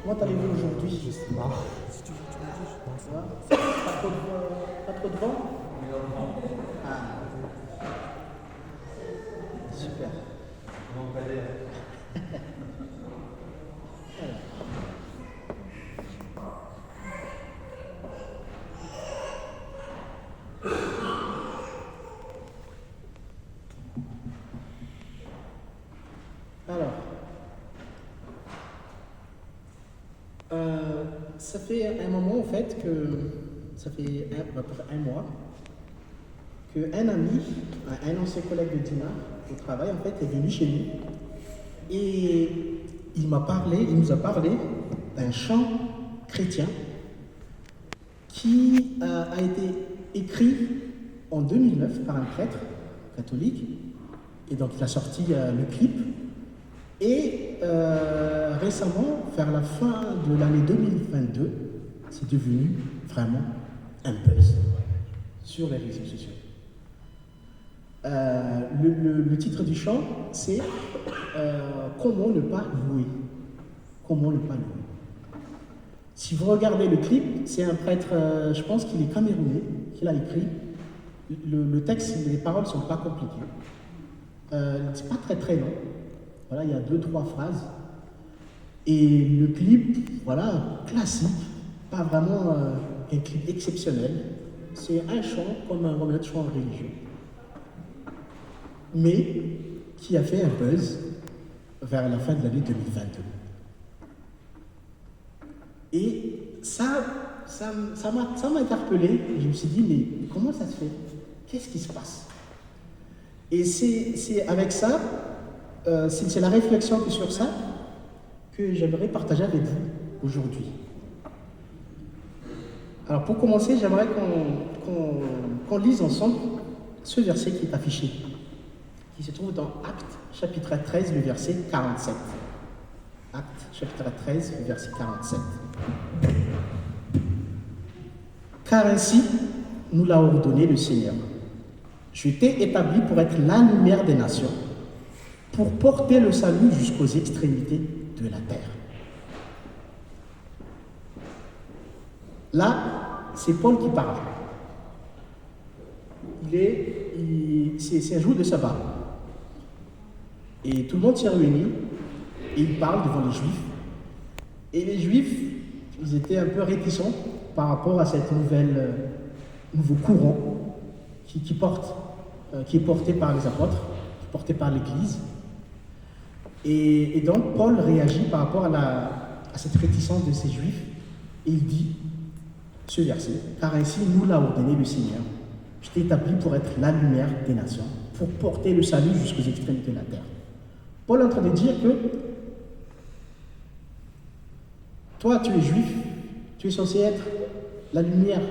Comment allez-vous aujourd'hui? Je sais pas. Ça va? Pas trop de vent? Ah, super. Alors, ça fait un moment en fait ça fait à peu près un mois, qu'un ami, un ancien collègue de Dina au travail en fait est venu chez nous et il nous a parlé d'un chant chrétien qui a été écrit en 2009 par un prêtre catholique et donc il a sorti le clip. Et récemment, vers la fin de l'année 2022, c'est devenu vraiment un buzz sur les réseaux sociaux. Le titre du chant, c'est Comment ne pas louer. Comment ne pas louer. Si vous regardez le clip, c'est un prêtre, je pense qu'il est camerounais, qui l'a écrit. Le texte, les paroles ne sont pas compliquées. C'est pas très long. Voilà, il y a 2-3 phrases. Et le clip, voilà, classique, pas vraiment un clip exceptionnel. C'est un chant comme un autre chant religieux. Mais qui a fait un buzz vers la fin de l'année 2022. Et ça m'a interpellé. Je me suis dit, mais comment ça se fait? Qu'est-ce qui se passe? Et c'est avec ça, c'est la réflexion que sur ça que j'aimerais partager avec vous aujourd'hui. Alors pour commencer, j'aimerais qu'on lise ensemble ce verset qui est affiché, qui se trouve dans Actes chapitre 13, le verset 47. Actes chapitre 13, le verset 47. Car ainsi nous l'a ordonné le Seigneur. Je t'ai établi pour être la lumière des nations, pour porter le salut jusqu'aux extrémités de la terre. Là, c'est Paul qui parle. C'est un jour de sabbat. Et tout le monde s'est réuni et il parle devant les Juifs. Et les Juifs, ils étaient un peu réticents par rapport à cette nouveau courant qui est porté par les apôtres, qui est porté par l'Église. Et donc Paul réagit par rapport à cette réticence de ces Juifs et il dit ce verset, car ainsi nous l'a ordonné le Seigneur. Je t'ai établi pour être la lumière des nations, pour porter le salut jusqu'aux extrémités de la terre. Paul est en train de dire que toi tu es juif, tu es censé être la lumière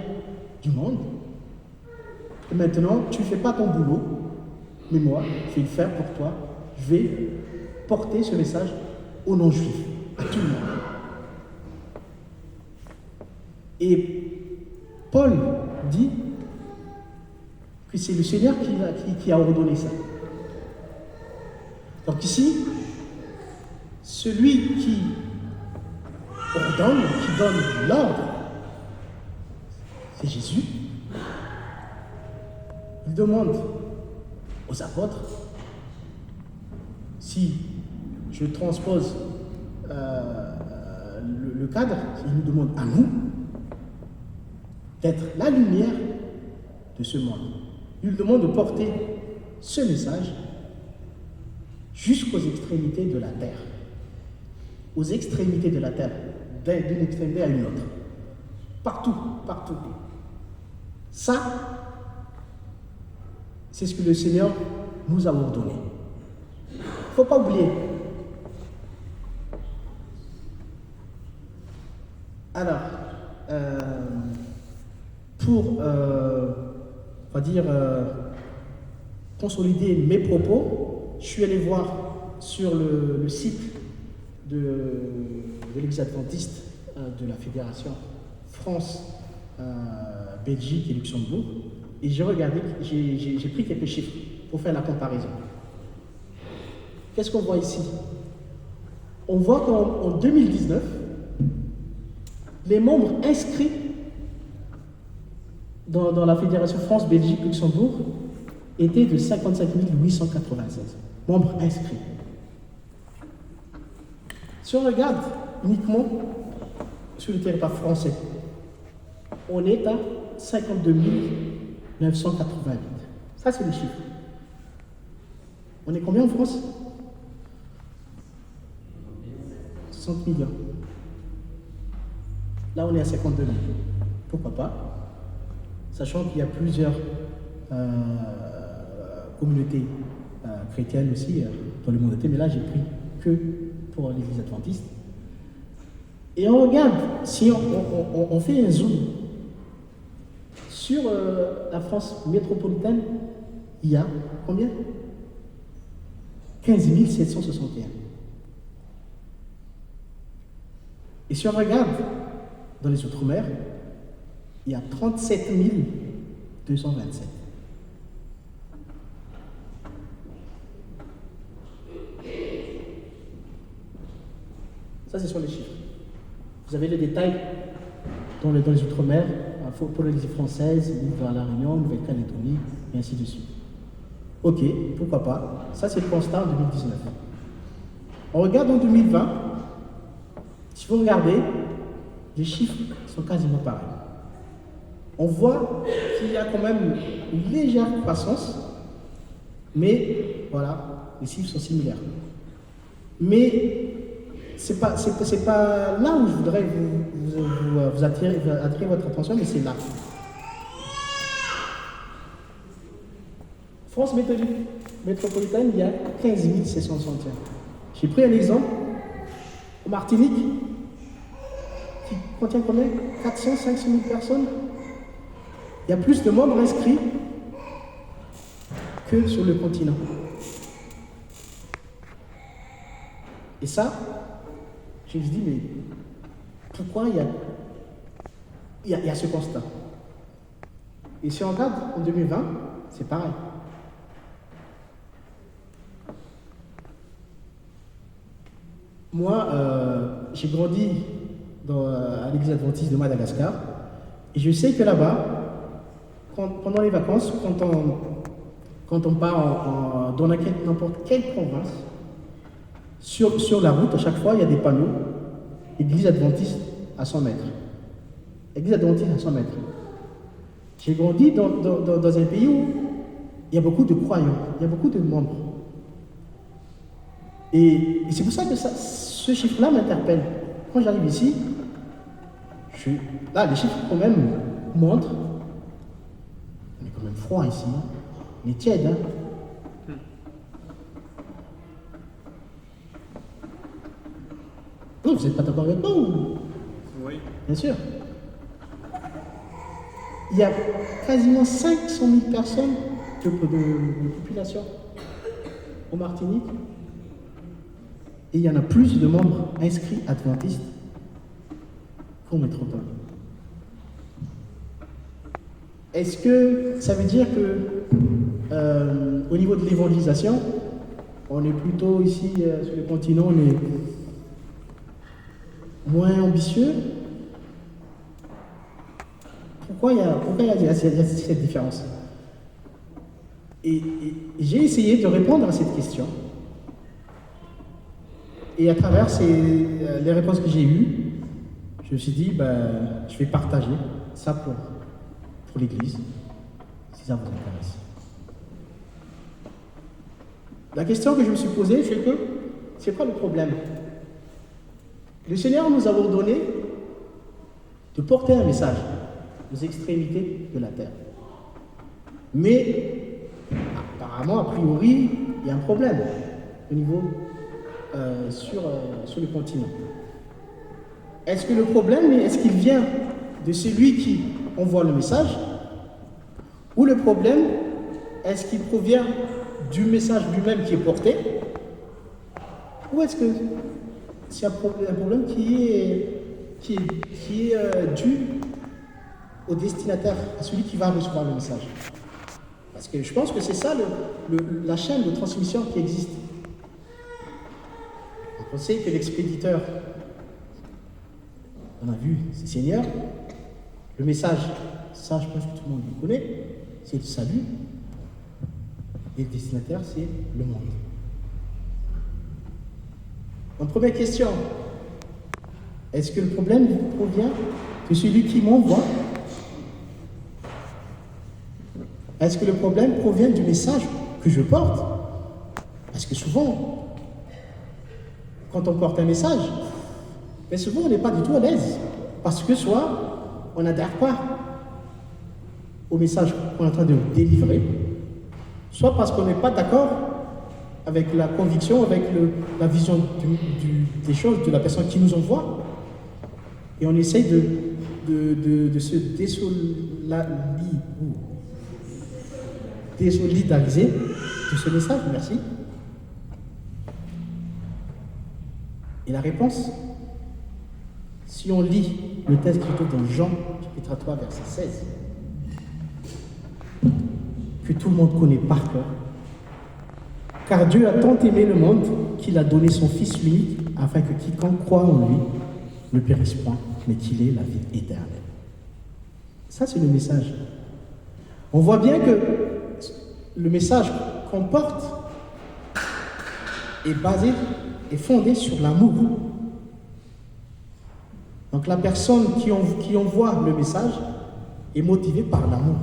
du monde, et maintenant tu ne fais pas ton boulot, mais moi je vais le faire pour toi, je vais porter ce message aux non-juifs, à tout le monde. Et Paul dit que c'est le Seigneur qui a ordonné ça. Donc ici, celui qui ordonne, qui donne l'ordre, c'est Jésus. Il demande aux apôtres, si je transpose le cadre, il nous demande à nous d'être la lumière de ce monde. Il nous demande de porter ce message jusqu'aux extrémités de la terre. Aux extrémités de la terre, d'une extrémité à une autre. Partout, partout. Ça, c'est ce que le Seigneur nous a ordonné. Il ne faut pas oublier. Alors, pour, on va dire, consolider mes propos, je suis allé voir sur le site de l'Église adventiste de la Fédération France, Belgique et Luxembourg, et j'ai regardé, j'ai pris quelques chiffres pour faire la comparaison. Qu'est-ce qu'on voit ici? On voit qu'en 2019, les membres inscrits dans la Fédération France-Belgique-Luxembourg étaient de 55 896 membres inscrits. Si on regarde uniquement sur le territoire français, on est à 52 988. Ça, c'est le chiffre. On est combien en France? 60 millions. Là, on est à 52 millions. Pourquoi pas? Sachant qu'il y a plusieurs communautés chrétiennes aussi dans le monde entier, mais là, j'ai pris que pour l'Église adventiste. Et on regarde, si on fait un zoom sur la France métropolitaine, il y a combien? 15 761. Et si on regarde dans les Outre-mer, il y a 37 227. Ça, c'est sur les chiffres. Vous avez les détails dans les Outre-mer, pour l'Église française, l'île de la Réunion, Nouvelle-Calédonie, et ainsi de suite. Ok, pourquoi pas. Ça, c'est le constat en 2019. On regarde en 2020. Si vous regardez, les chiffres sont quasiment pareils. On voit qu'il y a quand même une légère croissance, mais voilà, les chiffres sont similaires. Mais c'est pas là où je voudrais vous attirer votre attention, mais c'est là. France métropolitaine, il y a 15 761. J'ai pris un exemple. Au Martinique, qui contient combien? 400-500 000 personnes. Il y a plus de membres inscrits que sur le continent. Et ça, je me dis, mais pourquoi il y a ce constat? Et si on regarde en 2020, c'est pareil. Moi, j'ai grandi à l'Église adventiste de Madagascar, et je sais que là-bas, pendant les vacances, quand on part dans n'importe quelle province, sur la route, à chaque fois, il y a des panneaux Église adventiste à 100 mètres. Église adventiste à 100 mètres. J'ai grandi dans un pays où il y a beaucoup de croyants, il y a beaucoup de membres. Et c'est pour ça que ce chiffre-là m'interpelle. Quand j'arrive ici, là, les chiffres quand même montrent. On est quand même froid ici. Hein. On est tiède. Hein. Non, vous n'êtes pas d'accord avec moi ou... Oui. Bien sûr. Il y a quasiment 500 000 personnes de population au Martinique. Et il y en a plus de membres inscrits adventistes qu'en métropole. Est-ce que ça veut dire que, au niveau de l'évangélisation, on est plutôt ici, sur le continent, on est moins ambitieux? Pourquoi il y a cette différence? Et j'ai essayé de répondre à cette question. Et à travers les réponses que j'ai eues, je me suis dit, je vais partager ça pour l'Église, si ça vous intéresse. La question que je me suis posée, c'est quoi le problème? Le Seigneur nous a ordonné de porter un message aux extrémités de la terre. Mais, apparemment, a priori, il y a un problème au niveau sur le continent. Est-ce que le problème, est-ce qu'il vient de celui qui envoie le message, ou le problème, est-ce qu'il provient du message lui-même qui est porté, ou est-ce que c'est un problème qui est dû au destinataire, à celui qui va recevoir le message? Parce que je pense que c'est ça la chaîne de transmission qui existe. On sait que l'expéditeur On a vu, c'est Seigneur. Le message, ça je pense que tout le monde le connaît, c'est le salut. Et le destinataire, c'est le monde. Donc, première question, est-ce que le problème provient de celui qui m'envoie? Est-ce que le problème provient du message que je porte? Parce que souvent, quand on porte un message, mais souvent on n'est pas du tout à l'aise. Parce que soit on n'adhère pas au message qu'on est en train de délivrer, soit parce qu'on n'est pas d'accord avec la conviction, avec la vision des choses de la personne qui nous envoie. Et on essaye de se désolidariser de ce message. Merci. Et la réponse, si on lit le texte qui se trouve dans Jean, chapitre 3, verset 16, que tout le monde connaît par cœur, car Dieu a tant aimé le monde qu'il a donné son Fils unique afin que quiconque croit en lui ne périsse point, mais qu'il ait la vie éternelle. Ça, c'est le message. On voit bien que le message qu'on porte est fondé sur l'amour. Donc la personne qui envoie le message est motivée par l'amour.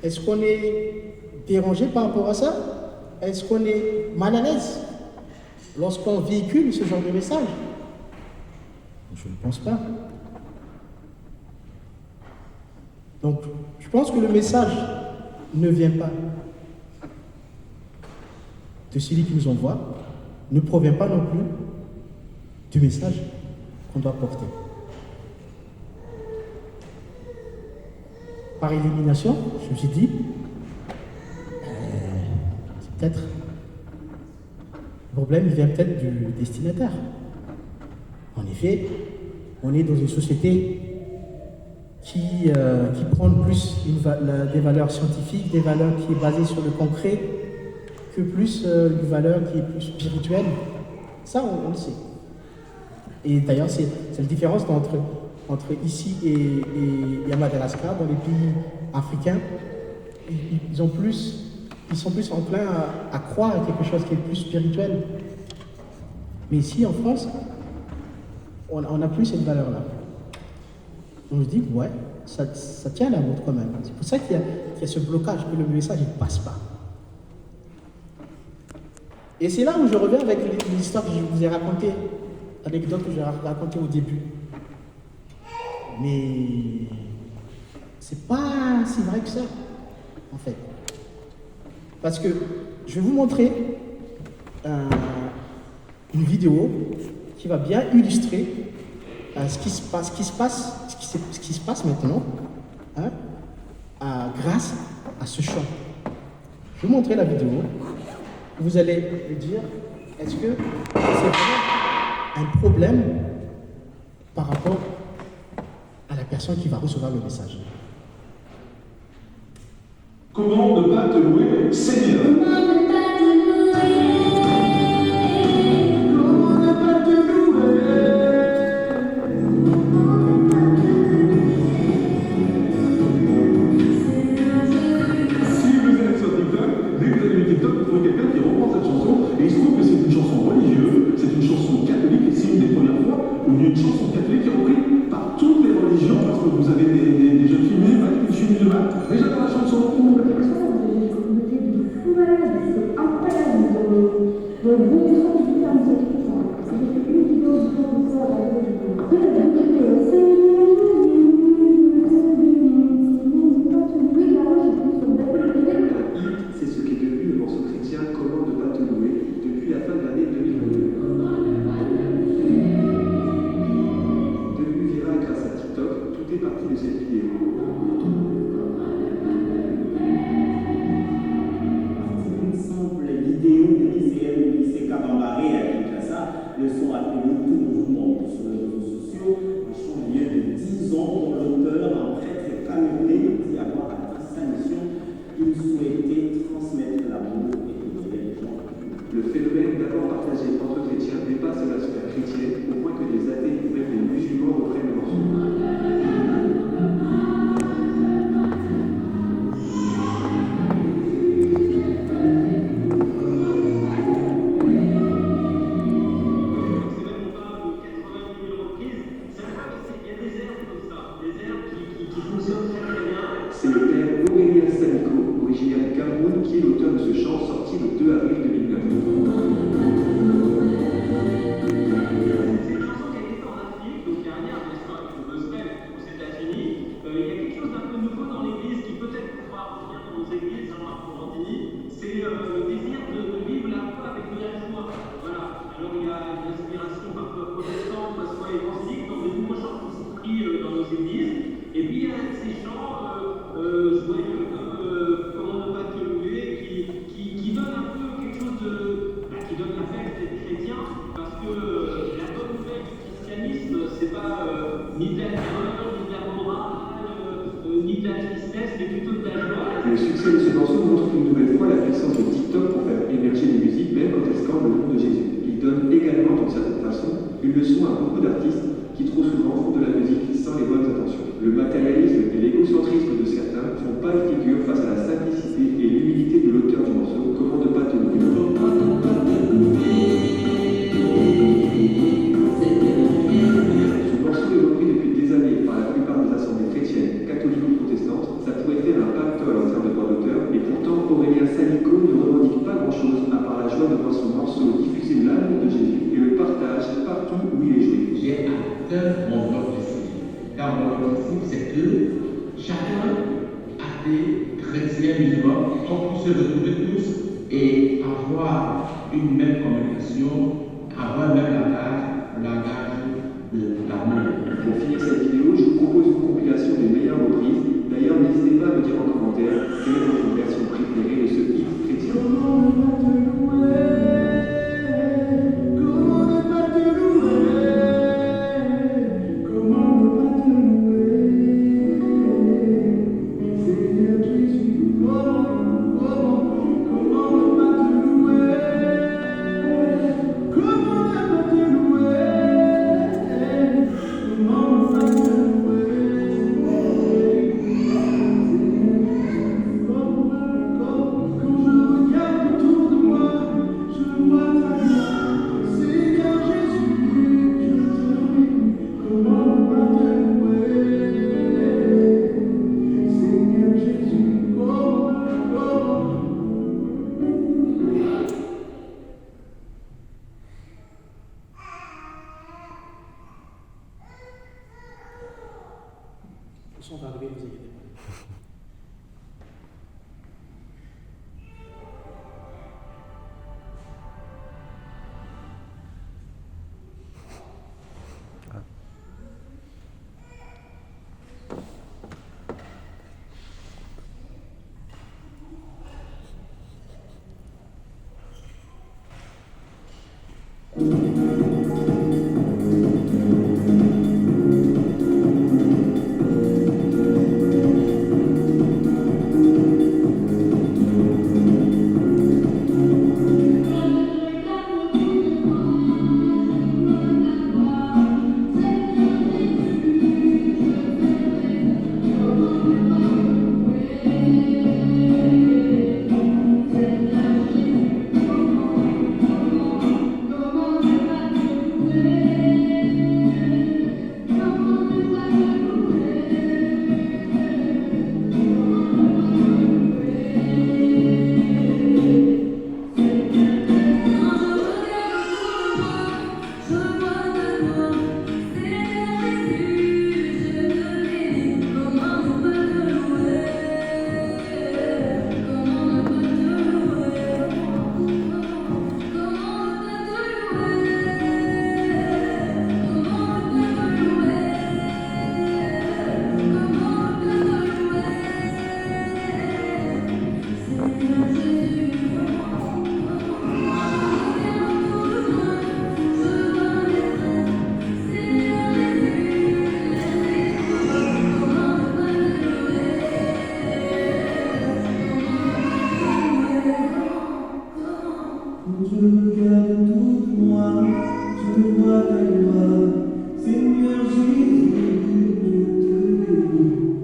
Est-ce qu'on est dérangé par rapport à ça? Est-ce qu'on est mal à l'aise lorsqu'on véhicule ce genre de message? Je ne pense pas. Donc, je pense que le message ne vient pas de celui qui nous envoie, ne provient pas non plus du message qu'on doit porter. Par élimination, je me suis dit, c'est peut-être, le problème vient peut-être du destinataire. En effet, on est dans une société qui prône plus des valeurs scientifiques, des valeurs qui est basées sur le concret, que plus une valeur qui est plus spirituelle. Ça, on le sait. Et d'ailleurs, c'est la différence entre ici et à Madagascar, dans les pays africains. Ils sont plus enclins à croire à quelque chose qui est plus spirituel. Mais ici, en France, on n'a plus cette valeur-là. On se dit, ouais, ça tient la route quand même. C'est pour ça qu'il y a ce blocage, que le message ne passe pas. Et c'est là où je reviens avec l'histoire que je vous ai racontée, l'anecdote que j'ai racontée au début. Mais c'est pas si vrai que ça, en fait. Parce que je vais vous montrer une vidéo qui va bien illustrer ce qui se passe maintenant, hein, grâce à ce chant. Je vais vous montrer la vidéo. Vous allez me dire, est-ce que c'est vraiment un problème par rapport à la personne qui va recevoir le message? Comment ne pas te louer, Seigneur? Une chanson catholique qui est reprise par toutes les religions, parce que vous avez des jeunes filles musulmanes, des filles musulmanes, mais j'adore la chanson. C'est ce qui est devenu le morceau chrétien Comment ne pas te louer depuis la fin de l'année 2022. Grâce à TikTok, tout est parti de cette vidéo. C'est une simple vidéo du lycéen du lycée Kabambaré à Kinshasa. Le son a fait le mouvement sur les réseaux sociaux. Un chant vieux de 10 ans dont l'auteur, un prêtre camerounais, dit avoir atteint sa mission. Il souhaitait transmettre l'amour et éclairer les gens. Le phénomène d'abord partagé entre chrétiens dépasse la sphère chrétienne au point que les athées ou même les que la bonne nouvelle du christianisme, c'est pas ni de la terreur, ni de la morale, ni de la tristesse, mais plutôt de la joie. Le succès de ce morceau montre une nouvelle fois la puissance de TikTok pour faire émerger des musiques, même quand elles scandent le nom de Jésus. Il donne également, d'une certaine façon, une leçon à beaucoup d'artistes qui trop souvent font de la musique sans les bonnes intentions. Le matérialisme et l'égocentrisme de certains font pâle figure face à la simplicité et l'humilité de l'auteur du morceau. Comment ne pas te louer. Ce morceau est repris depuis des années par la plupart des assemblées chrétiennes, catholiques ou protestantes. Ça pourrait faire un pactole en termes de droits d'auteur, et pourtant Aurélien Salico ne revendique pas grand-chose à part la joie de voir son morceau diffuser l'amour de Jésus et le partage partout où il est joué. J'ai atteint mon objectif. Car mon objectif, c'est que chacun, athée, chrétien, musulman, on puisse se retrouver tous et avoir une même communication, avoir un même langage de l'amour. Pour finir cette vidéo, je vous propose une compilation des meilleures reprises. D'ailleurs, n'hésitez pas à me dire en commentaire quelle est votre version préférée de ce hit chrétien. Ils sont arrivés, vous inquiétez pas.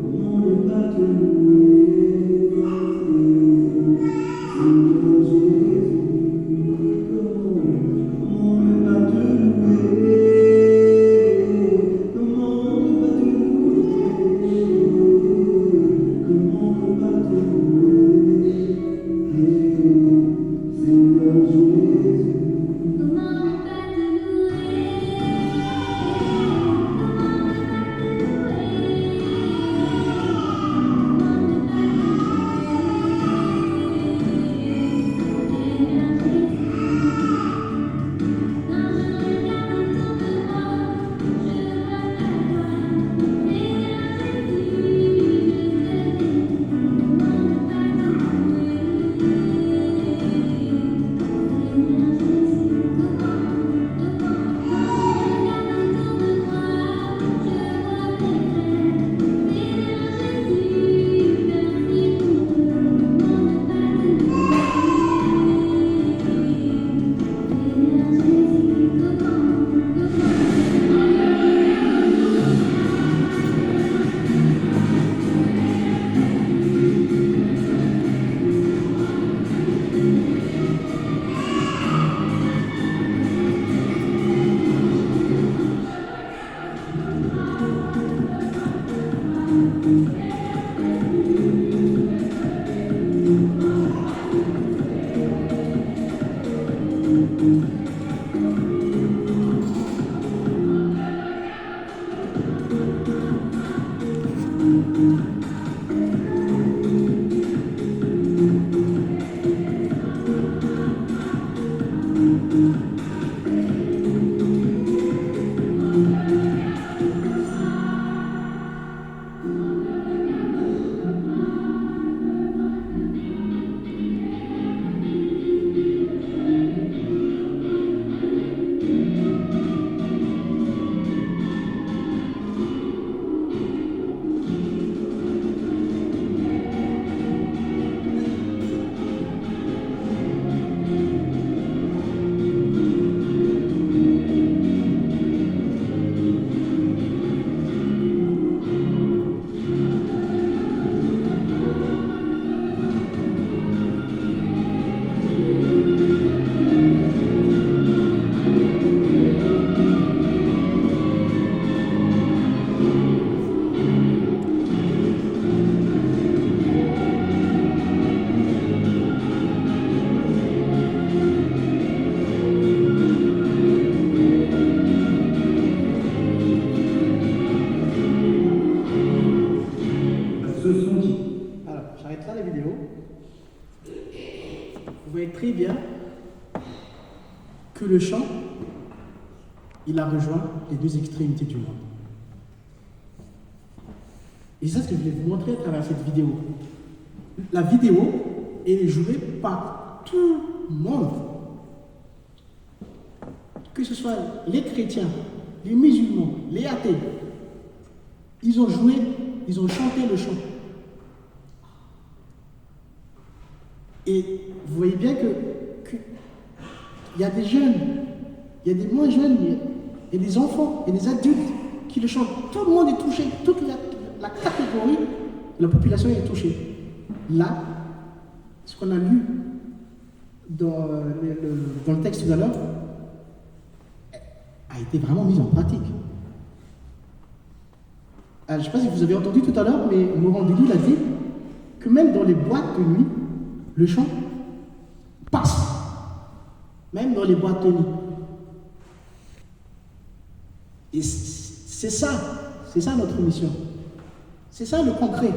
Comment ne pas te louer? le chant, il a rejoint les deux extrémités du monde. Et c'est ce que je vais vous montrer à travers cette vidéo. La vidéo, elle est jouée par tout le monde. Que ce soit les chrétiens, les musulmans, les athées. Ils ont joué, ils ont chanté le chant. Et vous voyez bien que il y a des jeunes, il y a des moins jeunes, il y a des enfants, il y a des adultes qui le chantent. Tout le monde est touché, toute la catégorie de la population est touchée. Là, ce qu'on a lu dans le texte tout à l'heure a été vraiment mis en pratique. Alors, je ne sais pas si vous avez entendu tout à l'heure, mais Morandini l'a dit que même dans les boîtes de nuit, le chant passe. Même dans les boîtes de nuit. Et c'est ça notre mission. C'est ça le concret.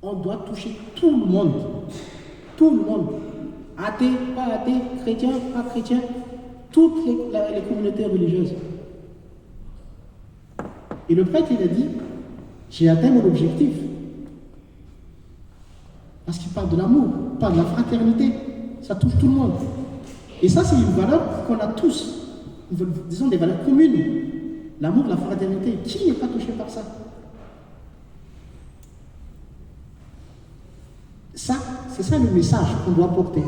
On doit toucher tout le monde. Tout le monde. Athée, pas athée, chrétien, pas chrétien. Toutes les communautés religieuses. Et le prêtre, il a dit, j'ai atteint mon objectif. Parce qu'il parle de l'amour, il parle de la fraternité. Ça touche tout le monde. Et ça, c'est une valeur qu'on a tous. Disons des valeurs communes. L'amour, la fraternité. Qui n'est pas touché par ça? Ça, c'est ça le message qu'on doit porter.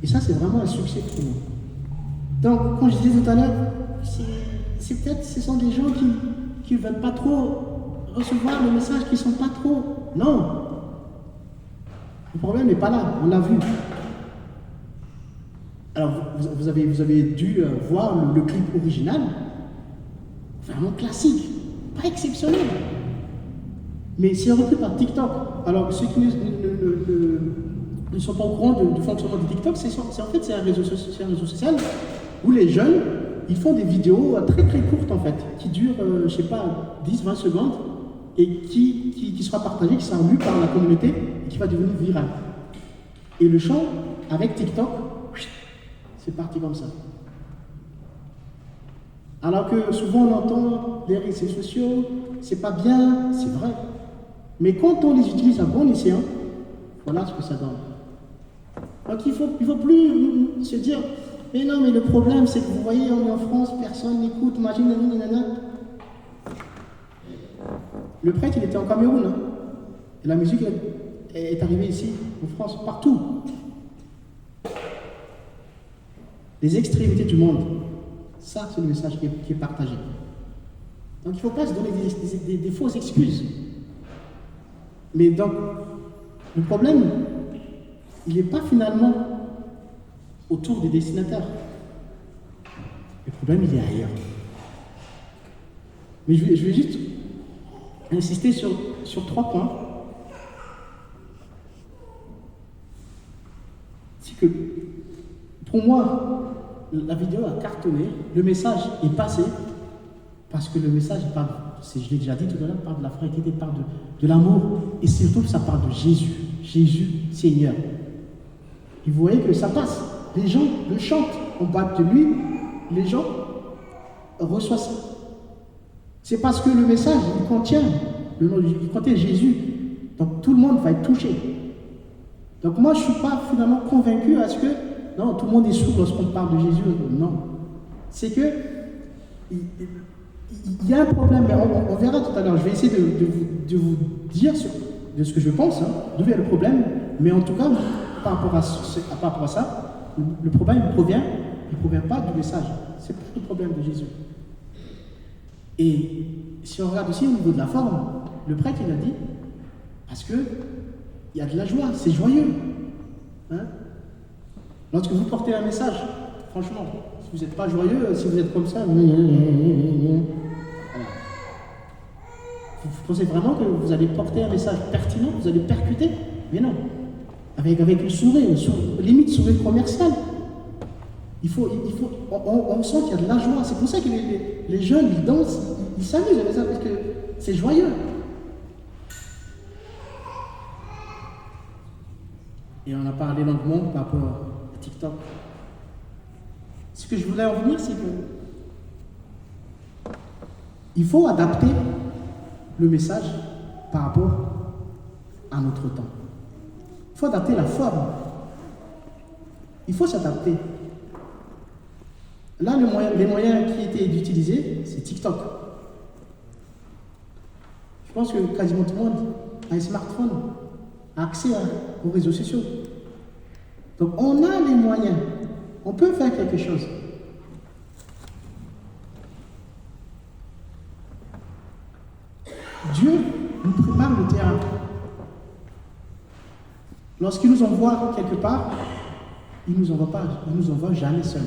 Et ça, c'est vraiment un succès pour nous. Donc, comme je disais tout à l'heure, c'est peut-être, ce sont des gens qui ne veulent pas trop recevoir le message, qui ne sont pas trop. Non. Le problème n'est pas là, on l'a vu. Alors, vous avez dû voir le clip original, vraiment classique, pas exceptionnel. Mais c'est repris par TikTok. Alors, ceux qui ne sont pas au courant du fonctionnement de TikTok, c'est un réseau social où les jeunes, ils font des vidéos très très courtes en fait, qui durent, je sais pas, 10-20 secondes, et qui sera partagé, qui sera lu par la communauté, et qui va devenir viral. Et le chant, avec TikTok, c'est parti comme ça. Alors que souvent on entend les réseaux sociaux, c'est pas bien, c'est vrai. Mais quand on les utilise à bon escient, voilà ce que ça donne. Donc il faut plus se dire, mais non, mais le problème c'est que vous voyez, on est en France, personne n'écoute, nanana. Le prêtre, il était en Cameroun, hein, et la musique est arrivée ici, en France, partout. Les extrémités du monde, ça c'est le message qui est partagé. Donc il ne faut pas se donner des fausses excuses. Mais donc, le problème, il n'est pas finalement autour des destinataires. Le problème, il est ailleurs. Mais je vais juste insister sur 3 points. C'est que, pour moi, la vidéo a cartonné, le message est passé, parce que le message parle, je l'ai déjà dit tout à l'heure, parle de la fraternité, parle de l'amour, et surtout ça parle de Jésus, Jésus Seigneur. Et vous voyez que ça passe, les gens le chantent, on parle de lui, les gens reçoivent ça. C'est parce que le message, il contient Jésus, donc tout le monde va être touché. Donc moi je ne suis pas finalement convaincu à ce que, non, tout le monde est sourd lorsqu'on parle de Jésus, non. C'est que, il y a un problème, mais on verra tout à l'heure. Je vais essayer de vous dire de ce que je pense, hein, d'où vient le problème, mais en tout cas, par rapport à ça, le problème il provient pas du message. C'est pas le problème de Jésus. Et si on regarde aussi au niveau de la forme, le prêtre il a dit, parce que il y a de la joie, c'est joyeux. Hein? Lorsque vous portez un message, franchement, si vous n'êtes pas joyeux, si vous êtes comme ça, voilà. Vous pensez vraiment que vous allez porter un message pertinent, vous allez percuter? Mais non. Avec le sourire, limite sourire commercial. On sent qu'il y a de la joie. C'est pour ça que les jeunes, ils dansent, ils s'amusent avec ça, parce que c'est joyeux. Et on a parlé longuement par rapport à TikTok. Ce que je voulais en venir, c'est que il faut adapter le message par rapport à notre temps. Il faut adapter la forme. Il faut s'adapter. Là, les moyens qui étaient utilisés, c'est TikTok. Je pense que quasiment tout le monde a un smartphone, a accès aux réseaux sociaux. Donc, on a les moyens. On peut faire quelque chose. Dieu nous prépare le terrain. Lorsqu'il nous envoie quelque part, il ne nous envoie jamais seul.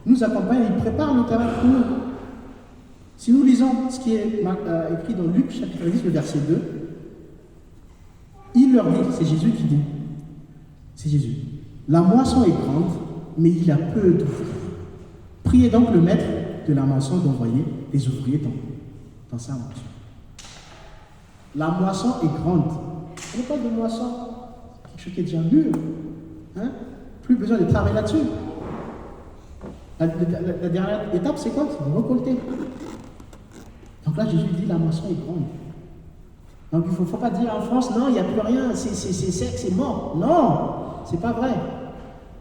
Il nous accompagne, il prépare le terrain pour nous. Si nous lisons ce qui est écrit dans Luc chapitre 10, le verset 2, il leur dit, c'est Jésus qui dit, c'est Jésus, la moisson est grande, mais il y a peu d'ouvriers. Priez donc le maître de la moisson d'envoyer des ouvriers dans sa moisson. La moisson est grande. On ne parle pas de moisson, quelque chose qui est déjà mûr. Hein? Plus besoin de travailler là-dessus. La dernière étape, c'est quoi? C'est de récolter. Donc là, Jésus dit, la moisson est grande. Donc il ne faut pas dire en France, non, il n'y a plus rien, c'est sec, c'est mort. Non, c'est pas vrai.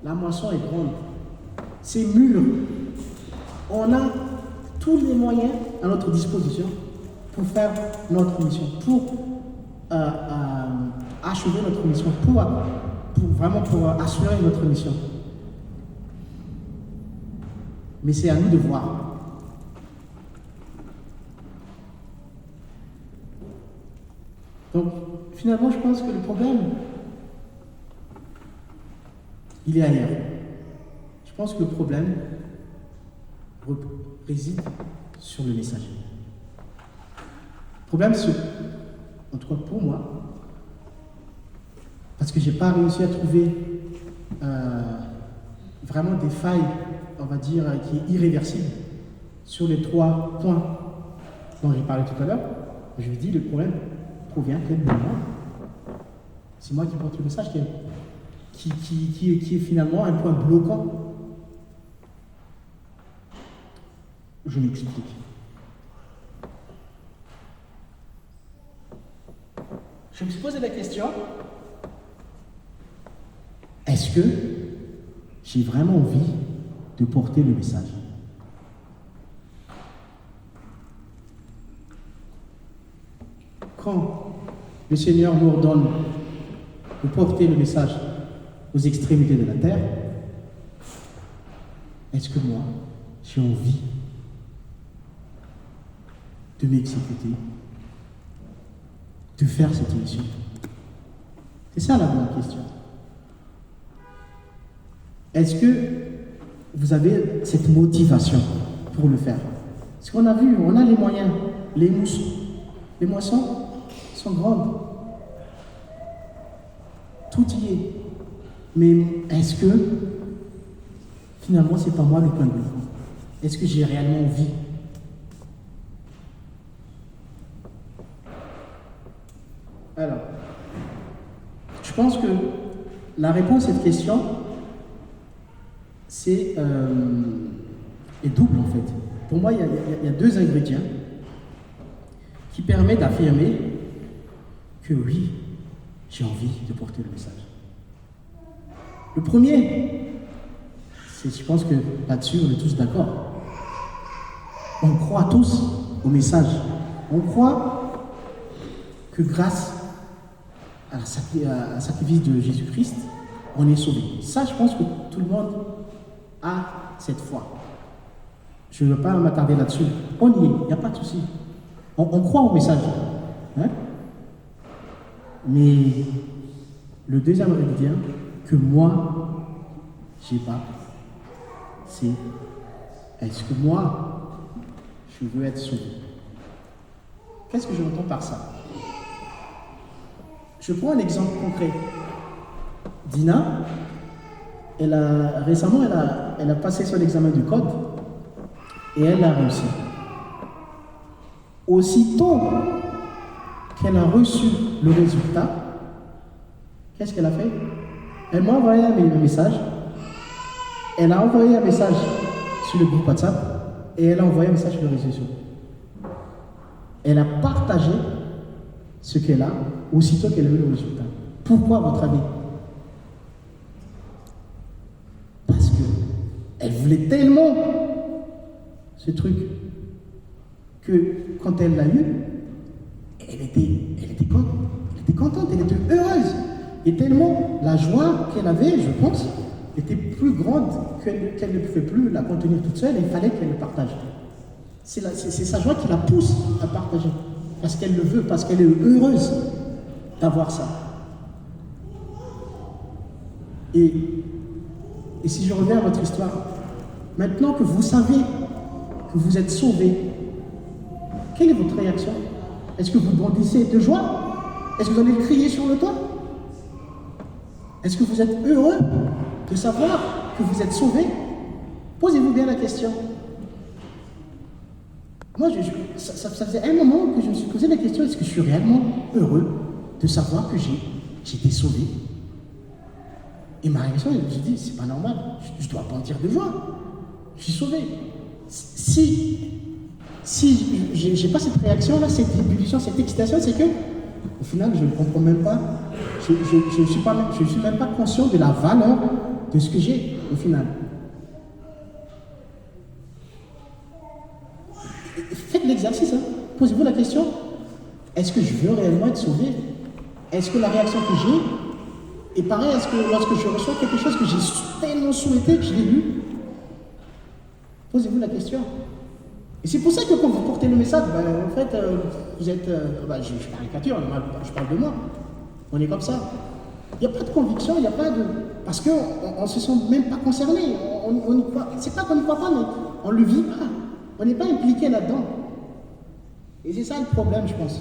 La moisson est grande. C'est mûr. On a tous les moyens à notre disposition pour faire notre mission, pour achever notre mission, pour assurer notre mission. Mais c'est à nous de voir. Donc, finalement, je pense que le problème, il est ailleurs. Je pense que le problème réside sur le messager. Le problème, en tout cas pour moi, parce que je n'ai pas réussi à trouver vraiment des failles, on va dire, qui est irréversible sur les 3 points dont j'ai parlé tout à l'heure. Je lui dis, le problème provient peut-être de moi. C'est moi qui porte le message qui est finalement un point bloquant. Je m'explique. Je me suis posé la question, est-ce que j'ai vraiment envie de porter le message? Quand le Seigneur nous ordonne de porter le message aux extrémités de la terre, est-ce que moi, j'ai envie de m'exécuter, de faire cette mission? C'est ça la bonne question. Est-ce que vous avez cette motivation pour le faire? Parce qu'on a vu, on a les moyens, les moissons sont grandes. Tout y est. Mais est-ce que, finalement, c'est pas moi le point bloquant? Est-ce que j'ai réellement envie? Alors, je pense que la réponse à cette question, est double en fait. Pour moi, il y a 2 ingrédients qui permettent d'affirmer que oui, j'ai envie de porter le message. Le premier, je pense que là-dessus, on est tous d'accord. On croit tous au message. On croit que grâce à la sacrifice de Jésus-Christ, on est sauvé. Ça, je pense que tout le monde a cette foi. Je ne veux pas m'attarder là-dessus. On y est, il n'y a pas de souci. On croit au message. Hein? Mais le deuxième ingrédient que moi, je n'ai pas, c'est est-ce que moi, je veux être sauvé? Qu'est-ce que j'entends par ça? Je prends un exemple concret. Dina, récemment, elle a passé son examen du code et elle a réussi. Aussitôt qu'elle a reçu le résultat, qu'est-ce qu'elle a fait? Elle m'a envoyé un message. Elle a envoyé un message sur le groupe WhatsApp et elle a envoyé un message sur les réseaux sociaux. Elle a partagé ce qu'elle a aussitôt qu'elle a eu le résultat. Pourquoi, à votre avis? Parce qu'elle voulait tellement ce truc que quand elle l'a eu, elle était contente, elle était heureuse. Et tellement la joie qu'elle avait, je pense, était plus grande qu'elle ne pouvait plus la contenir toute seule et il fallait qu'elle le partage. C'est sa joie qui la pousse à partager. Parce qu'elle le veut, parce qu'elle est heureuse d'avoir ça. Et si je reviens à votre histoire, maintenant que vous savez que vous êtes sauvés, quelle est votre réaction? Est-ce que vous bondissez de joie? Est-ce que vous allez crier sur le toit? Est-ce que vous êtes heureux de savoir que vous êtes sauvés? Posez-vous bien la question. Moi, ça faisait un moment que je me suis posé la question, est-ce que je suis réellement heureux de savoir que j'ai été sauvé? Et ma réaction, je me suis dit, c'est pas normal, je dois bondir de joie. Je suis sauvé. Si j'ai pas cette réaction-là, cette ébullition, cette excitation, c'est que, au final, je ne comprends même pas, je ne suis même pas conscient de la valeur de ce que j'ai, au final. Faites l'exercice, hein. Posez-vous la question, est-ce que je veux réellement être sauvé? Est-ce que la réaction que j'ai est pareille? Est-ce que lorsque je reçois quelque chose que j'ai tellement souhaité, que je l'ai lu? Posez-vous la question. Et c'est pour ça que quand vous portez le message, en fait, vous êtes... je caricature, je parle de moi. On est comme ça. Il n'y a pas de conviction, il n'y a pas de... Parce qu'on ne se sent même pas concerné. On y croit. C'est pas qu'on n'y croit pas, mais on ne le vit pas. On n'est pas impliqué là-dedans. Et c'est ça le problème, je pense.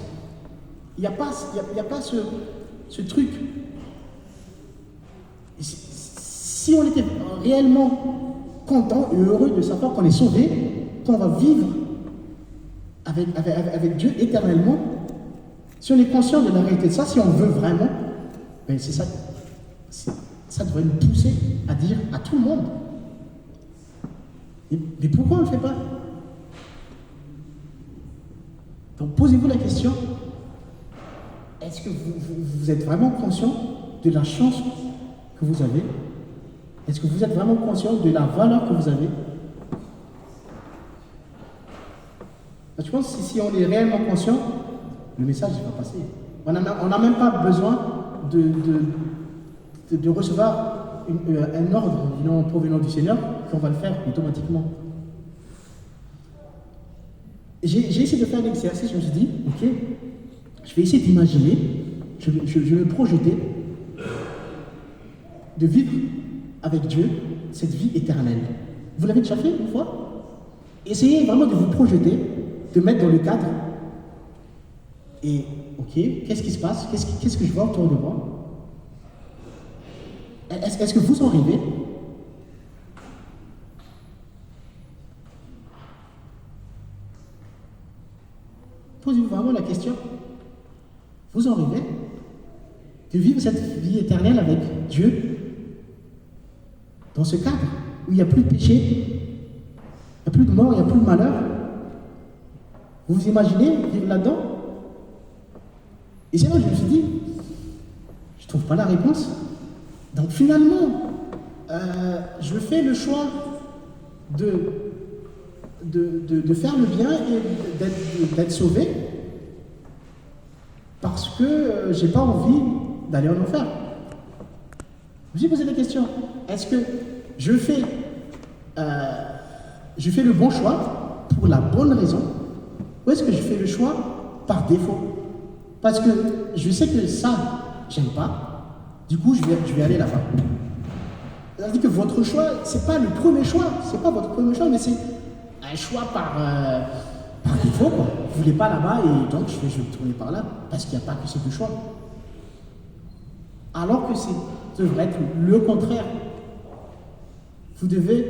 Il n'y a pas ce truc. Si on était réellement content et heureux de savoir qu'on est sauvé, qu'on va vivre avec Dieu éternellement, si on est conscient de la réalité de ça, si on veut vraiment, ben c'est ça. Ça devrait nous pousser à dire à tout le monde. Mais pourquoi on ne le fait pas? Donc posez-vous la question, est-ce que vous êtes vraiment conscient de la chance que vous avez? Est-ce que vous êtes vraiment conscient de la valeur que vous avez? Je pense que si on est réellement conscient, le message va passer. On n'a même pas besoin de recevoir un ordre provenant du Seigneur, qu'on va le faire automatiquement. J'ai essayé de faire l'exercice, je me suis dit, ok, je vais essayer d'imaginer, je vais me projeter de vivre avec Dieu cette vie éternelle. Vous l'avez déjà fait une fois? Essayez vraiment de vous projeter, de mettre dans le cadre. Et, ok, qu'est-ce qui se passe? Qu'est-ce que je vois autour de moi? Est-ce que vous en rêvez? Posez-vous vraiment la question. Vous en rêvez de vivre cette vie éternelle avec Dieu dans ce cadre où il n'y a plus de péché, il n'y a plus de mort, il n'y a plus de malheur? Vous vous imaginez vivre là-dedans? Et c'est là que je me suis dit, je ne trouve pas la réponse. Donc finalement, je fais le choix de faire le bien et d'être sauvé parce que j'ai pas envie d'aller en enfer. Je me suis posé la question, est-ce que je fais le bon choix pour la bonne raison ou est-ce que je fais le choix par défaut? Parce que je sais que ça, j'aime pas, du coup je vais aller là-bas. C'est-à-dire que votre choix, c'est pas le premier choix, c'est pas votre premier choix, mais c'est un choix par défaut, quoi. Vous voulez pas là-bas et donc je vais tourner par là parce qu'il n'y a pas que ce que choix. Alors que ça devrait être le contraire. Vous devez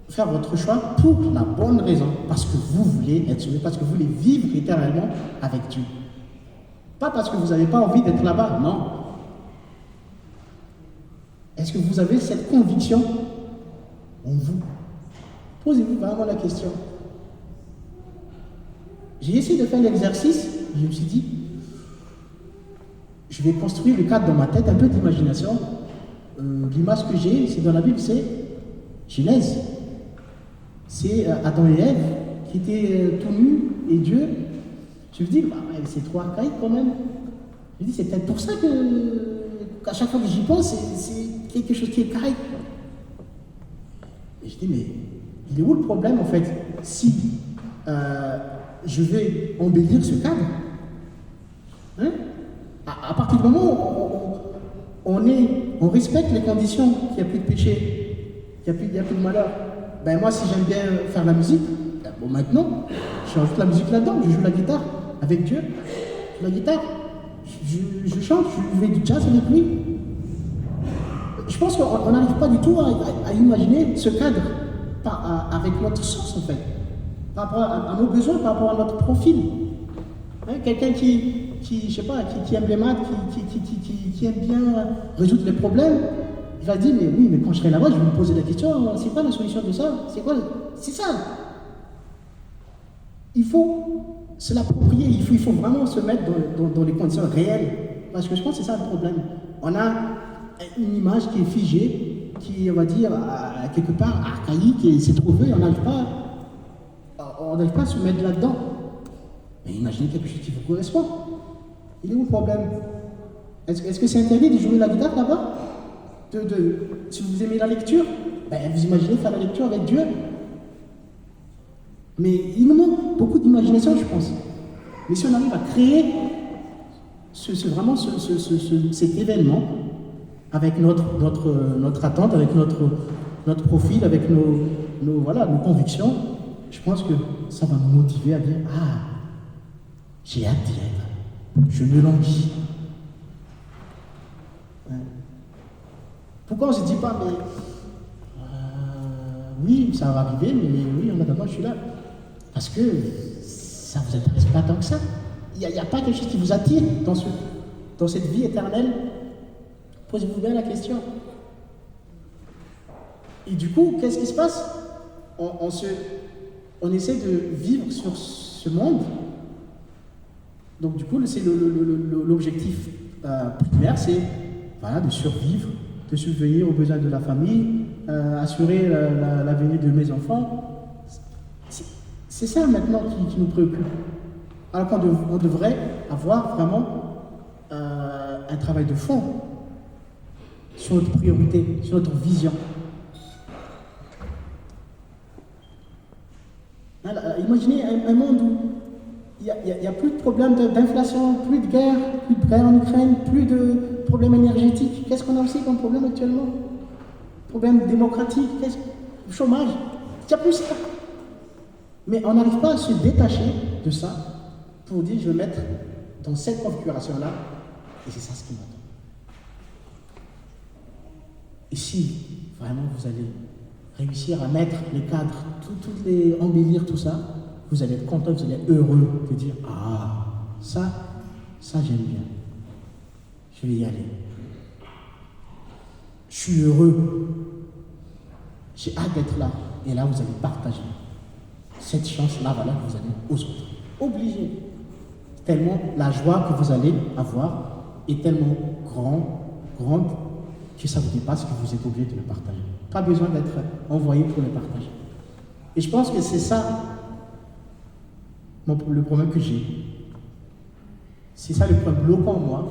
faire votre choix pour la bonne raison, parce que vous voulez être sauvé, parce que vous voulez vivre éternellement avec Dieu. Pas parce que vous n'avez pas envie d'être là-bas, non. Est-ce que vous avez cette conviction en vous? Posez-vous vraiment la question. J'ai essayé de faire l'exercice, je me suis dit, je vais construire le cadre dans ma tête, un peu d'imagination. L'image que j'ai, c'est dans la Bible, c'est Genèse. C'est Adam et Ève qui étaient tout nus et Dieu. Je me dis, bah, c'est trop archaïque quand même. Je me dis, c'est peut-être pour ça qu'à chaque fois que j'y pense, c'est quelque chose qui est archaïque. Et je dis, mais il est où le problème en fait? Si je vais embellir ce cadre, hein? À partir du moment où on respecte les conditions, qu'il n'y a plus de péché, qu'il n'y a plus de malheur, ben moi si j'aime bien faire la musique, ben bon maintenant, je rajoute la musique là-dedans, je joue la guitare avec Dieu, je joue la guitare, je chante, je fais du jazz avec lui. Je pense qu'on n'arrive pas du tout à imaginer ce cadre avec notre sens en fait, par rapport à nos besoins, par rapport à notre profil. Hein, quelqu'un je sais pas, qui aime les maths, qui aime bien résoudre les problèmes, il va dire, mais oui, mais quand je serai là-bas, je vais me poser la question, c'est quoi la solution de ça? C'est ça. Il faut se l'approprier, il faut vraiment se mettre dans les conditions réelles. Parce que je pense que c'est ça le problème. On a une image qui est figée, qui, on va dire, quelque part archaïque, et c'est trouvé, on n'arrive pas à se mettre là-dedans. Mais imaginez quelque chose qui vous correspond. Il est où le problème? Est-ce que c'est interdit de jouer la guitare là-bas? Si vous aimez la lecture, ben, vous imaginez faire la lecture avec Dieu. Mais il nous manque beaucoup d'imagination, je pense. Mais si on arrive à créer cet événement avec notre attente, avec notre profil, avec nos convictions, je pense que ça va nous motiver à dire « Ah, j'ai hâte d'y être. Je ne languis. » Pourquoi on ne se dit pas, mais oui, ça va arriver, mais oui, en attendant, je suis là. Parce que ça ne vous intéresse pas tant que ça. Il n'y a pas quelque chose qui vous attire dans cette vie éternelle. Posez-vous bien la question. Et du coup, qu'est-ce qui se passe? On essaie de vivre sur ce monde. Donc du coup, c'est l'objectif primaire, c'est voilà, de survivre, de subvenir aux besoins de la famille, assurer l'avenir de mes enfants. C'est ça maintenant qui nous préoccupe. Alors qu'on devrait avoir vraiment un travail de fond sur notre priorité, sur notre vision. Alors, imaginez un monde où il n'y a plus de problème d'inflation, plus de guerre en Ukraine, plus de problèmes énergétiques. Qu'est-ce qu'on a aussi comme problème actuellement? Problème démocratique, chômage. Il n'y a plus ça. Mais on n'arrive pas à se détacher de ça pour dire je vais mettre dans cette configuration-là, et c'est ça ce qui m'attend. Et si vraiment vous allez réussir à mettre les cadres, embellir tout ça, vous allez être content, vous allez être heureux de dire ah, ça j'aime bien. Je vais y aller. Je suis heureux. J'ai hâte d'être là. Et là, vous allez partager cette chance-là, voilà, que vous allez aux autres. Obligé. Tellement la joie que vous allez avoir est tellement grande, que ça vous dépasse, que vous êtes obligé de le partager. Pas besoin d'être envoyé pour le partager. Et je pense que c'est ça le problème que j'ai. C'est ça le point bloquant en moi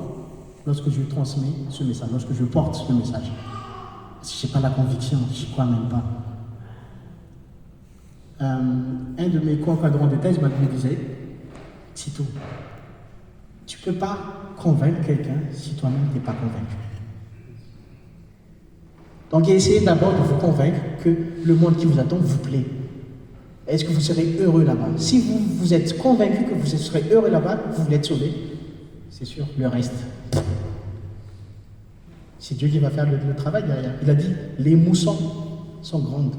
lorsque je transmets ce message, lorsque je porte ce message. Si je n'ai pas la conviction, je n'y crois même pas. Un de mes co-encadrants de thèse me disait, Tito, tu ne peux pas convaincre quelqu'un si toi-même tu n'es pas convaincu. Donc essayez d'abord de vous convaincre que le monde qui vous attend vous plaît. Est-ce que vous serez heureux là-bas? Si vous êtes convaincu que vous serez heureux là-bas, vous voulez être sauvé, c'est sûr, le reste, c'est Dieu qui va faire le travail derrière. Il a dit, les moussons sont grandes.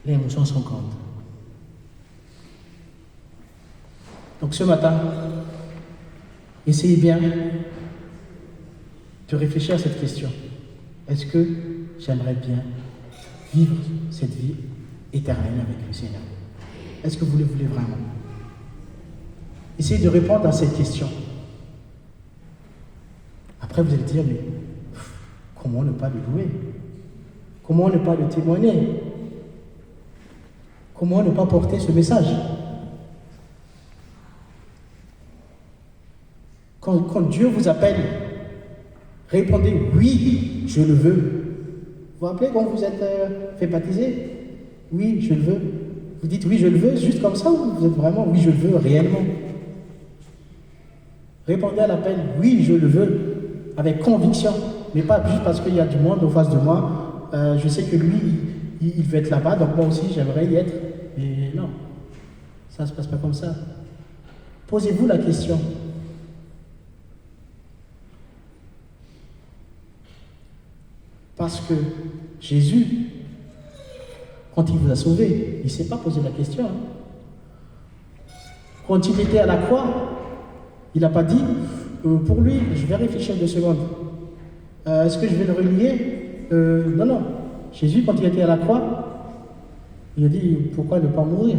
Les émotions sont grandes. Donc ce matin, essayez bien de réfléchir à cette question. Est-ce que j'aimerais bien vivre cette vie éternelle avec le Seigneur? Est-ce que vous le voulez vraiment? Essayez de répondre à cette question. Après, vous allez dire, mais comment ne pas le louer? Comment ne pas le témoigner? Comment ne pas porter ce message? Quand Dieu vous appelle, répondez oui, je le veux. Vous vous rappelez quand vous êtes fait baptiser? Oui, je le veux. Vous dites oui, je le veux, juste comme ça, ou vous êtes vraiment oui, je le veux, réellement? Répondez à l'appel oui, je le veux, avec conviction, mais pas juste parce qu'il y a du monde en face de moi. Je sais que lui, il veut être là-bas, donc moi aussi j'aimerais y être. Mais non, ça ne se passe pas comme ça. Posez-vous la question. Parce que Jésus, quand il vous a sauvé, il ne s'est pas posé la question. Quand il était à la croix, il n'a pas dit, pour lui, je vais réfléchir 2 secondes. Est-ce que je vais le relier? Non. Jésus, quand il était à la croix, il a dit, pourquoi ne pas mourir?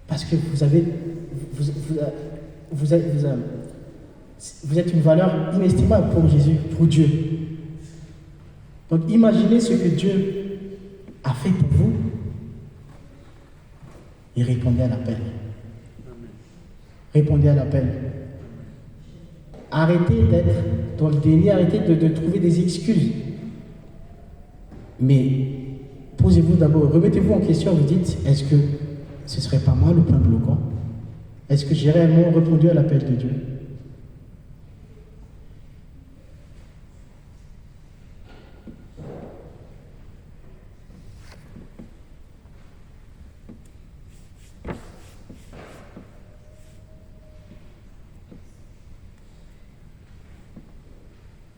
Parce que vous êtes une valeur inestimable pour Jésus, pour Dieu. Donc imaginez ce que Dieu a fait pour vous et répondez à l'appel. Répondez à l'appel. Arrêtez d'être dans le déni, arrêtez de trouver des excuses. Mais posez-vous d'abord, remettez-vous en question, vous dites, est-ce que ce ne serait pas moi le point bloquant? Est-ce que j'ai réellement répondu à l'appel de Dieu?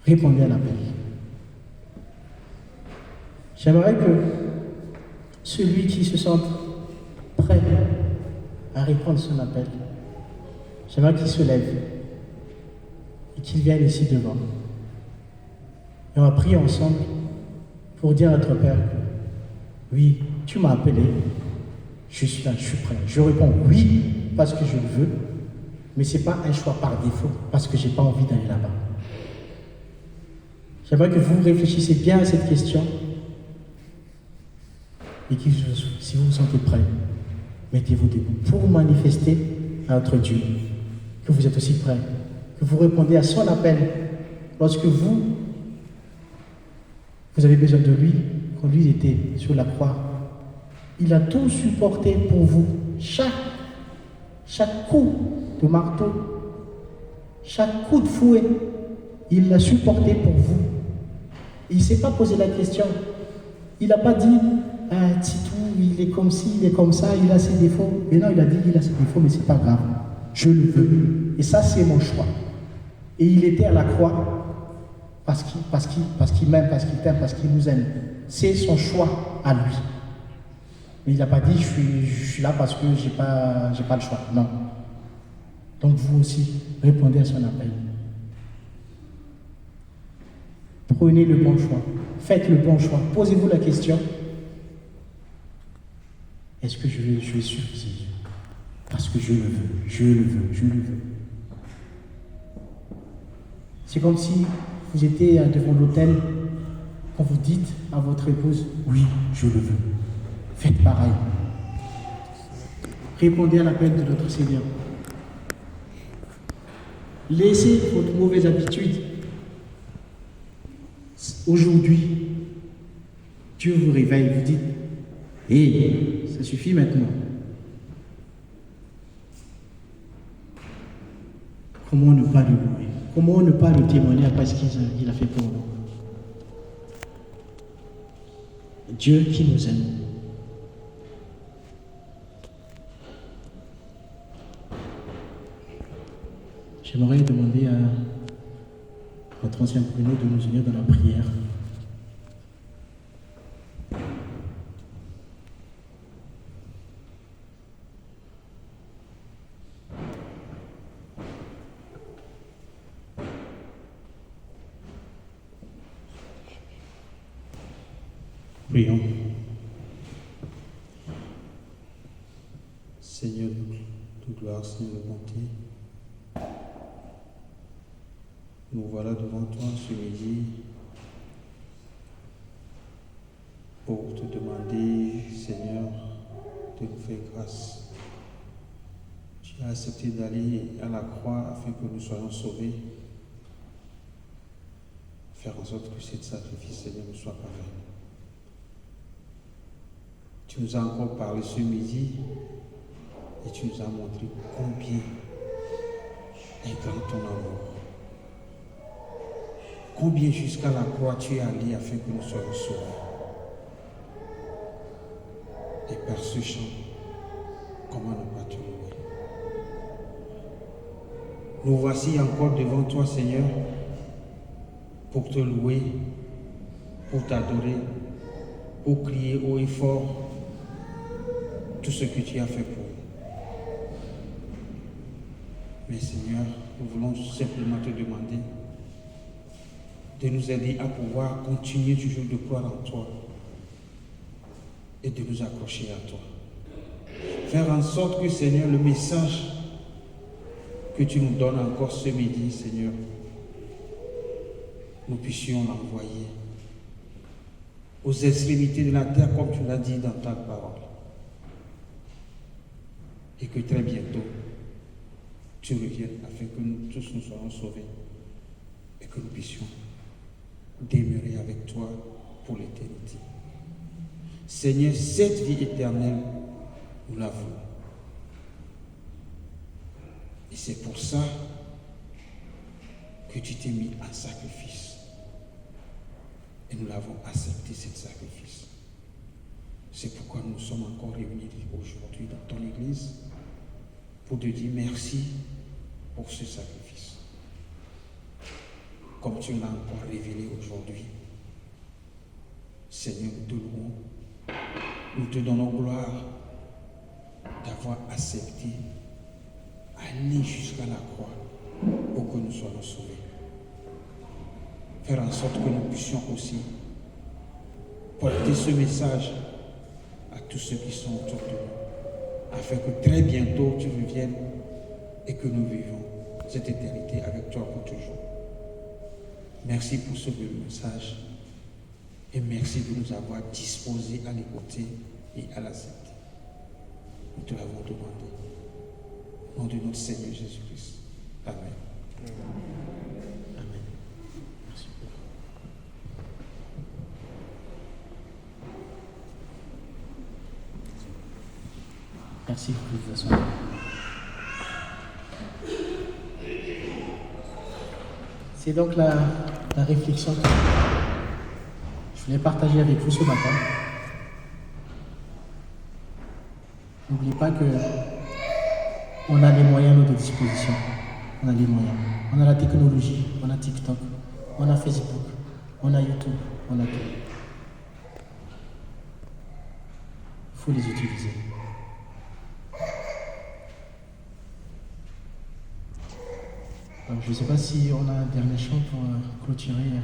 Répondez à l'appel. J'aimerais que celui qui se sente prêt à répondre à son appel, j'aimerais qu'il se lève et qu'il vienne ici devant. Et on va prier ensemble pour dire à notre Père que oui, tu m'as appelé, je suis là, je suis prêt. Je réponds oui parce que je le veux, mais ce n'est pas un choix par défaut parce que je n'ai pas envie d'aller là-bas. J'aimerais que vous réfléchissiez bien à cette question et que si vous vous sentez prêt, mettez-vous debout pour manifester à notre Dieu que vous êtes aussi prêt, que vous répondez à son appel lorsque vous avez besoin de lui, quand lui était sur la croix. Il a tout supporté pour vous, chaque coup de marteau, chaque coup de fouet, il l'a supporté pour vous. Il ne s'est pas posé la question. Il n'a pas dit Titou, il est comme ci, il est comme ça, il a ses défauts. Mais non, il a dit il a ses défauts, mais ce n'est pas grave. Je le veux. Et ça, c'est mon choix. Et il était à la croix parce qu'il m'aime, parce qu'il t'aime, parce qu'il nous aime. C'est son choix à lui. Mais il n'a pas dit je suis là parce que je n'ai pas le choix. Non. Donc vous aussi, répondez à son appel. Prenez le bon choix. Faites le bon choix. Posez-vous la question. Est-ce que je vais suivre Jésus? Parce que je le veux. Je le veux. Je le veux. C'est comme si vous étiez devant l'autel, quand vous dites à votre épouse, oui, je le veux. Faites pareil. Répondez à l'appel de notre Seigneur. Laissez votre mauvaise habitude. Aujourd'hui, Dieu vous réveille, vous dit, hé, ça suffit maintenant. Comment ne pas le louer? Comment ne pas le témoigner après ce qu'il a fait pour nous? Dieu qui nous aime. J'aimerais demander à notre ancien Bruno de nous unir dans la prière. Prions. Seigneur de gloire, Seigneur de bonté, nous voilà devant toi ce midi pour te demander, Seigneur, de nous faire grâce. Tu as accepté d'aller à la croix afin que nous soyons sauvés. Faire en sorte que cet sacrifice, Seigneur, ne soit pas vain. Tu nous as encore parlé ce midi et tu nous as montré combien est grand ton amour. Combien jusqu'à la croix tu es allé afin que nous soyons sauvés. Et par ce chant, comment ne pas te louer? Nous voici encore devant toi, Seigneur, pour te louer, pour t'adorer, pour crier haut et fort tout ce que tu as fait pour nous. Mais Seigneur, nous voulons simplement te demander de nous aider à pouvoir continuer toujours de croire en toi et de nous accrocher à toi. Faire en sorte que, Seigneur, le message que tu nous donnes encore ce midi, Seigneur, nous puissions l'envoyer aux extrémités de la terre, comme tu l'as dit dans ta parole. Et que très bientôt, tu reviennes afin que nous tous nous soyons sauvés et que nous puissions demeurer avec toi pour l'éternité. Seigneur, cette vie éternelle, nous la voulons. Et c'est pour ça que tu t'es mis en sacrifice. Et nous l'avons accepté, cet sacrifice. C'est pourquoi nous sommes encore réunis aujourd'hui dans ton église pour te dire merci pour ce sacrifice. Comme tu l'as encore révélé aujourd'hui, Seigneur, nous te louons, nous te donnons gloire d'avoir accepté aller jusqu'à la croix pour que nous soyons sauvés. Faire en sorte que nous puissions aussi porter ce message à tous ceux qui sont autour de nous, afin que très bientôt tu reviennes et que nous vivons cette éternité avec toi pour toujours. Merci pour ce message et merci de nous avoir disposés à l'écouter et à l'accepter. Nous te l'avons demandé. Au nom de notre Seigneur Jésus-Christ. Amen. Amen. Merci beaucoup. Merci pour votre façon. C'est donc la réflexion que je voulais partager avec vous ce matin. N'oubliez pas que on a les moyens à notre disposition. On a les moyens. On a la technologie, on a TikTok, on a Facebook, on a YouTube, on a tout. Il faut les utiliser. Donc, je ne sais pas si on a un dernier chant pour clôturer.